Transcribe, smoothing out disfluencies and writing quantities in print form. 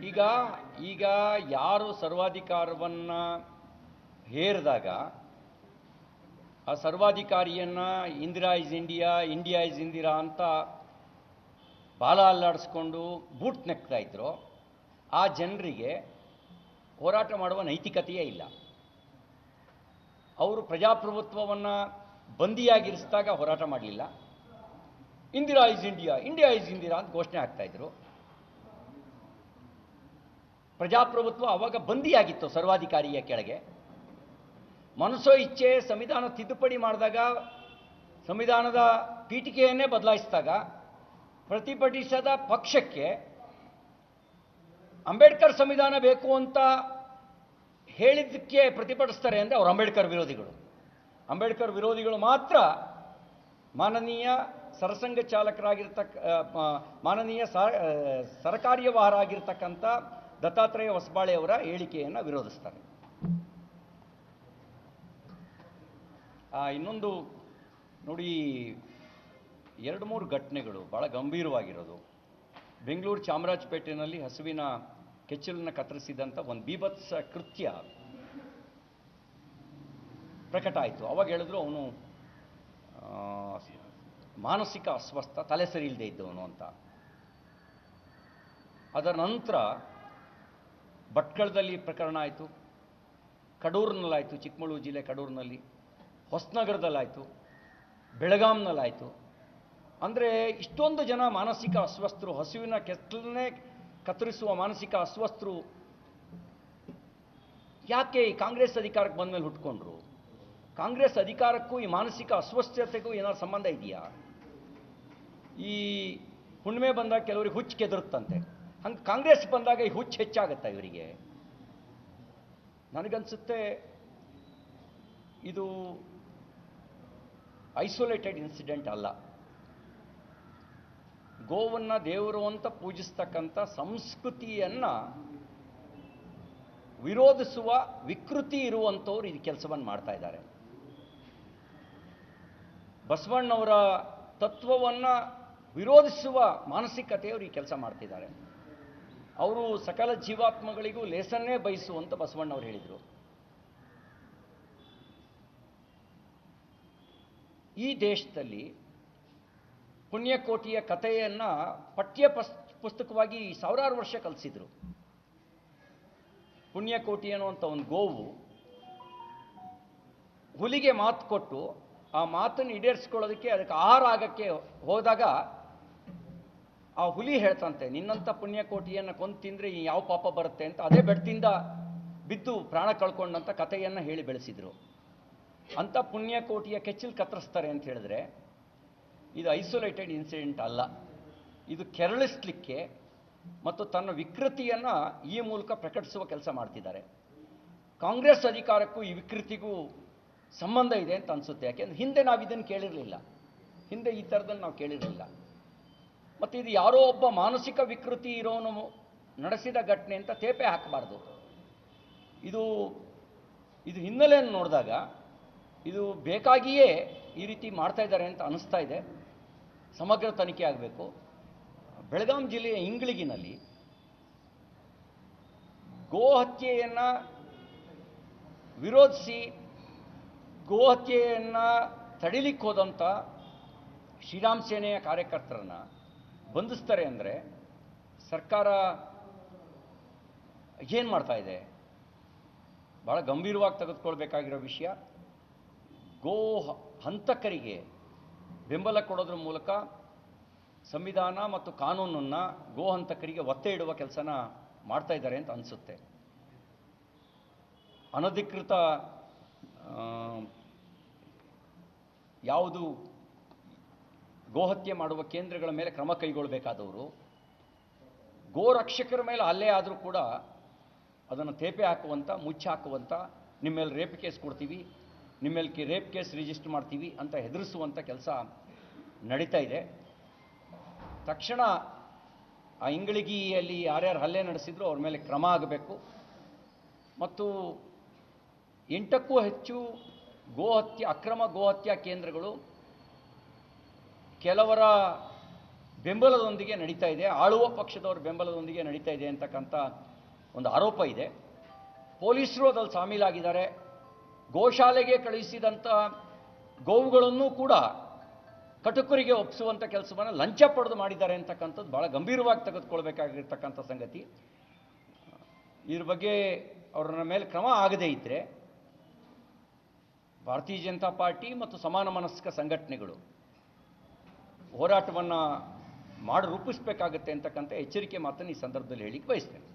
ಈಗ ಈಗ ಯಾರು ಸರ್ವಾಧಿಕಾರವನ್ನ ಹೇರಿದಾಗ ಆ ಸರ್ವಾಧಿಕಾರಿಯನ್ನ Indira is India, India is Indira ಅಂತ ಬಾಲ ಅಲ್ಲಾಡಿಸ್ಕೊಂಡು ಬೂಟ್ ನೆಕ್ತಾ ಇದ್ರು, ಆ ಜನರಿಗೆ ಹೋರಾಟ ಮಾಡುವ ನೈತಿಕತೆಯೇ ಇಲ್ಲ. ಅವರು ಪ್ರಜಾಪ್ರಭುತ್ವವನ್ನು ಬಂದಿಯಾಗಿರಿಸಿದಾಗ ಹೋರಾಟ ಮಾಡಲಿಲ್ಲ. Indira is India, India is Indira ಅಂತ ಘೋಷಣೆ ಆಗ್ತಾ ಇದ್ರು. ಪ್ರಜಾಪ್ರಭುತ್ವ ಅವಾಗ ಬಂದಿಯಾಗಿತ್ತು ಸರ್ವಾಧಿಕಾರಿಯ ಕೆಳಗೆ. ಮನಸೋ ಇಚ್ಛೆ ಸಂವಿಧಾನ ತಿದ್ದುಪಡಿ ಮಾಡಿದಾಗ, ಸಂವಿಧಾನದ ಪೀಠಿಕೆಯನ್ನೇ ಬದಲಾಯಿಸಿದಾಗ ಪ್ರತಿಭಟಿಸದ ಪಕ್ಷಕ್ಕೆ ಅಂಬೇಡ್ಕರ್ ಸಂವಿಧಾನ ಬೇಕು ಅಂತ ಹೇಳಿದ್ದಕ್ಕೆ ಪ್ರತಿಭಟಿಸ್ತಾರೆ ಅಂದರೆ ಅವರು ಅಂಬೇಡ್ಕರ್ ವಿರೋಧಿಗಳು. ಅಂಬೇಡ್ಕರ್ ವಿರೋಧಿಗಳು ಮಾತ್ರ ಮಾನನೀಯ ಸರಸಂಘ ಮಾನನೀಯ ಸರಕಾರ್ಯವಾಹ ಆಗಿರ್ತಕ್ಕಂಥ ದತ್ತಾತ್ರೇಯ ಹೊಸಬಾಳೆ ಅವರ ಹೇಳಿಕೆಯನ್ನು ವಿರೋಧಿಸ್ತಾರೆ. ಇನ್ನೊಂದು ನೋಡಿ, 2-3 ಘಟನೆಗಳು ಭಾಳ ಗಂಭೀರವಾಗಿರೋದು. ಬೆಂಗಳೂರು ಚಾಮರಾಜಪೇಟೆಯಲ್ಲಿ ಹಸುವಿನ ಕೆಚ್ಚಲನ್ನು ಕತ್ತರಿಸಿದಂಥ ಒಂದು ಬೀಭತ್ಸ ಕೃತ್ಯ ಪ್ರಕಟ ಆಯಿತು. ಅವಾಗ ಹೇಳಿದ್ರು ಅವನು ಮಾನಸಿಕ ಅಸ್ವಸ್ಥ, ತಲೆ ಸರಿ ಇಲ್ಲದೆ ಇದ್ದವನು ಅಂತ. ಅದರ ನಂತರ ಭಟ್ಕಳದಲ್ಲಿ ಪ್ರಕರಣ ಆಯಿತು, ಕಡೂರಿನಲ್ಲಾಯಿತು, ಚಿಕ್ಕಮಗಳೂರು ಜಿಲ್ಲೆ ಕಡೂರಿನಲ್ಲಿ, ಹೊಸನಗರದಲ್ಲಾಯಿತು, ಬೆಳಗಾಂನಲ್ಲಾಯಿತು. ಅಂದರೆ ಇಷ್ಟೊಂದು ಜನ ಮಾನಸಿಕ ಅಸ್ವಸ್ಥರು, ಹಸುವಿನ ಕೆಚ್ಚಲನ್ನೇ ಕತ್ತರಿಸುವ ಮಾನಸಿಕ ಅಸ್ವಸ್ಥರು ಯಾಕೆ ಈ ಕಾಂಗ್ರೆಸ್ ಅಧಿಕಾರಕ್ಕೆ ಬಂದ ಮೇಲೆ ಹುಟ್ಕೊಂಡ್ರು? ಕಾಂಗ್ರೆಸ್ ಅಧಿಕಾರಕ್ಕೂ ಈ ಮಾನಸಿಕ ಅಸ್ವಸ್ಥತೆಗೂ ಏನಾದ್ರು ಸಂಬಂಧ ಇದೆಯಾ? ಈ ಹುಣ್ಣಿಮೆ ಬಂದಾಗ ಕೆಲವರಿಗೆ ಹುಚ್ಚು ಕೆದರುತ್ತಂತೆ, ಹಂಗೆ ಕಾಂಗ್ರೆಸ್ ಬಂದಾಗ ಈ ಹುಚ್ಚು ಹೆಚ್ಚಾಗತ್ತಾ ಇವರಿಗೆ? ನನಗನ್ಸುತ್ತೆ ಇದು ಐಸೋಲೇಟೆಡ್ ಇನ್ಸಿಡೆಂಟ್ ಅಲ್ಲ. ಗೋವನ್ನು ದೇವರು ಅಂತ ಪೂಜಿಸ್ತಕ್ಕಂಥ ಸಂಸ್ಕೃತಿಯನ್ನು ವಿರೋಧಿಸುವ ವಿಕೃತಿ ಇರುವಂಥವ್ರು ಈ ಕೆಲಸವನ್ನು ಮಾಡ್ತಾ ಇದ್ದಾರೆ. ಬಸವಣ್ಣವರ ತತ್ವವನ್ನು ವಿರೋಧಿಸುವ ಮಾನಸಿಕತೆಯವರು ಈ ಕೆಲಸ ಮಾಡ್ತಿದ್ದಾರೆ. ಅವರು ಸಕಲ ಜೀವಾತ್ಮಗಳಿಗೂ ಲೇಸನ್ನೇ ಬಯಸುವಂತ ಬಸವಣ್ಣವರು ಹೇಳಿದರು. ಈ ದೇಶದಲ್ಲಿ ಪುಣ್ಯಕೋಟಿಯ ಕಥೆಯನ್ನು ಪಠ್ಯ ಪುಸ್ತಕವಾಗಿ ಸಾವಿರಾರು ವರ್ಷ ಕಲಿಸಿದ್ರು. ಪುಣ್ಯಕೋಟಿ ಅನ್ನುವಂಥ ಒಂದು ಗೋವು ಹುಲಿಗೆ ಮಾತು ಕೊಟ್ಟು ಆ ಮಾತನ್ನು ಈಡೇರಿಸ್ಕೊಳ್ಳೋದಕ್ಕೆ ಅದಕ್ಕೆ ಆಹಾರ ಆಗಕ್ಕೆ ಹೋದಾಗ ಆ ಹುಲಿ ಹೇಳ್ತಂತೆ, ನಿನ್ನಂಥ ಪುಣ್ಯಕೋಟಿಯನ್ನು ಕೊಂದು ತಿಂದರೆ ಯಾವ ಪಾಪ ಬರುತ್ತೆ ಅಂತ. ಅದೇ ಬೆಟ್ಟದಿಂದ ಬಿದ್ದು ಪ್ರಾಣ ಕಳ್ಕೊಂಡಂಥ ಕಥೆಯನ್ನು ಹೇಳಿ ಬೆಳೆಸಿದ್ರು. ಅಂಥ ಪುಣ್ಯಕೋಟಿಯ ಕೆಚ್ಚಲು ಕತ್ತರಿಸ್ತಾರೆ ಅಂತ ಹೇಳಿದ್ರೆ ಇದು ಐಸೋಲೇಟೆಡ್ ಇನ್ಸಿಡೆಂಟ್ ಅಲ್ಲ. ಇದು ಕೆರಳಿಸ್ಲಿಕ್ಕೆ ಮತ್ತು ತನ್ನ ವಿಕೃತಿಯನ್ನು ಈ ಮೂಲಕ ಪ್ರಕಟಿಸುವ ಕೆಲಸ ಮಾಡ್ತಿದ್ದಾರೆ. ಕಾಂಗ್ರೆಸ್ ಅಧಿಕಾರಕ್ಕೂ ಈ ವಿಕೃತಿಗೂ ಸಂಬಂಧ ಇದೆ ಅಂತ ಅನಿಸುತ್ತೆ. ಯಾಕೆಂದರೆ ಹಿಂದೆ ನಾವು ಇದನ್ನು ಕೇಳಿರಲಿಲ್ಲ, ಹಿಂದೆ ಈ ಥರದಲ್ಲಿ ನಾವು ಕೇಳಿರಲಿಲ್ಲ. ಮತ್ತು ಇದು ಯಾರೋ ಒಬ್ಬ ಮಾನಸಿಕ ವಿಕೃತಿ ಇರೋನು ನಡೆಸಿದ ಘಟನೆ ಅಂತ ತೇಪೆ ಹಾಕಬಾರ್ದು. ಇದು ಹಿನ್ನೆಲೆಯನ್ನು ನೋಡಿದಾಗ ಇದು ಬೇಕಾಗಿಯೇ ಈ ರೀತಿ ಮಾಡ್ತಾ ಇದ್ದಾರೆ ಅಂತ ಅನಿಸ್ತಾ ಇದೆ. ಸಮಗ್ರ ತನಿಖೆ ಆಗಬೇಕು. ಬೆಳಗಾಂ ಜಿಲ್ಲೆಯ ಇಂಗ್ಳಿಗಿನಲ್ಲಿ ಗೋಹತ್ಯೆಯನ್ನು ವಿರೋಧಿಸಿ ಗೋಹತ್ಯೆಯನ್ನು ತಡಿಲಿಕ್ಕೆ ಹೋದಂಥ ಶ್ರೀರಾಮ್ ಸೇನೆಯ ಕಾರ್ಯಕರ್ತರನ್ನು ಬಂಧಿಸ್ತಾರೆ ಅಂದರೆ ಸರ್ಕಾರ ಏನು ಮಾಡ್ತಾ ಇದೆ? ಭಾಳ ಗಂಭೀರವಾಗಿ ತೆಗೆದುಕೊಳ್ಬೇಕಾಗಿರೋ ವಿಷಯ. ಗೋ ಹಂತಕರಿಗೆ ಬೆಂಬಲ ಕೊಡೋದ್ರ ಮೂಲಕ ಸಂವಿಧಾನ ಮತ್ತು ಕಾನೂನನ್ನು ಗೋ ಹಂತಕರಿಗೆ ಒತ್ತೆ ಇಡುವ ಕೆಲಸನ ಮಾಡ್ತಾ ಇದ್ದಾರೆ ಅಂತ ಅನಿಸುತ್ತೆ. ಅನಧಿಕೃತ ಯಾವುದು ಗೋಹತ್ಯೆ ಮಾಡುವ ಕೇಂದ್ರಗಳ ಮೇಲೆ ಕ್ರಮ ಕೈಗೊಳ್ಳಬೇಕಾದವರು, ಗೋರಕ್ಷಕರ ಮೇಲೆ ಹಲ್ಲೆ ಆದರೂ ಕೂಡ ಅದನ್ನು ತೇಪೆ ಹಾಕುವಂಥ, ಮುಚ್ಚಿ ಹಾಕುವಂಥ, ನಿಮ್ಮ ಮೇಲೆ ರೇಪ್ ಕೇಸ್ ಕೊಡ್ತೀವಿ, ನಿಮ್ಮ ಮೇಲೆ ರೇಪ್ ಕೇಸ್ ರಿಜಿಸ್ಟರ್ ಮಾಡ್ತೀವಿ ಅಂತ ಹೆದರಿಸುವಂಥ ಕೆಲಸ ನಡೀತಾ ಇದೆ. ತಕ್ಷಣ ಆ ಇಂಗಳಿಗಿಯಲ್ಲಿ ಯಾರ್ಯಾರು ಹಲ್ಲೆ ನಡೆಸಿದ್ರು ಅವ್ರ ಮೇಲೆ ಕ್ರಮ ಆಗಬೇಕು. ಮತ್ತು 8ಕ್ಕೂ ಹೆಚ್ಚು ಅಕ್ರಮ ಗೋಹತ್ಯಾ ಕೇಂದ್ರಗಳು ಕೆಲವರ ಬೆಂಬಲದೊಂದಿಗೆ ನಡೀತಾ ಇದೆ, ಆಳುವ ಪಕ್ಷದವರ ಬೆಂಬಲದೊಂದಿಗೆ ನಡೀತಾ ಇದೆ ಅಂತಕ್ಕಂಥ ಒಂದು ಆರೋಪ ಇದೆ. ಪೊಲೀಸರು ಅದ್ರಲ್ಲಿ ಶಾಮೀಲಾಗಿದ್ದಾರೆ. ಗೋಶಾಲೆಗೆ ಕಳುಹಿಸಿದಂಥ ಗೋವುಗಳನ್ನು ಕೂಡ ಕಟುಕರಿಗೆ ಒಪ್ಪಿಸುವಂಥ ಕೆಲಸವನ್ನು ಲಂಚ ಪಡೆದು ಮಾಡಿದ್ದಾರೆ ಅಂತಕ್ಕಂಥದ್ದು ಭಾಳ ಗಂಭೀರವಾಗಿ ತೆಗೆದುಕೊಳ್ಬೇಕಾಗಿರ್ತಕ್ಕಂಥ ಸಂಗತಿ. ಇದ್ರ ಬಗ್ಗೆ ಅವರ ಮೇಲೆ ಕ್ರಮ ಆಗದೇ ಇದ್ದರೆ ಭಾರತೀಯ ಜನತಾ ಪಾರ್ಟಿ ಮತ್ತು ಸಮಾನ ಮನಸ್ಕ ಸಂಘಟನೆಗಳು ಹೋರಾಟವನ್ನು ರೂಪಿಸಬೇಕಾಗುತ್ತೆ ಅಂತಕ್ಕಂಥ ಎಚ್ಚರಿಕೆ ಮಾತನ್ನು ಈ ಸಂದರ್ಭದಲ್ಲಿ ಹೇಳಿಕ್ಕೆ ಬಯಸ್ತೇನೆ.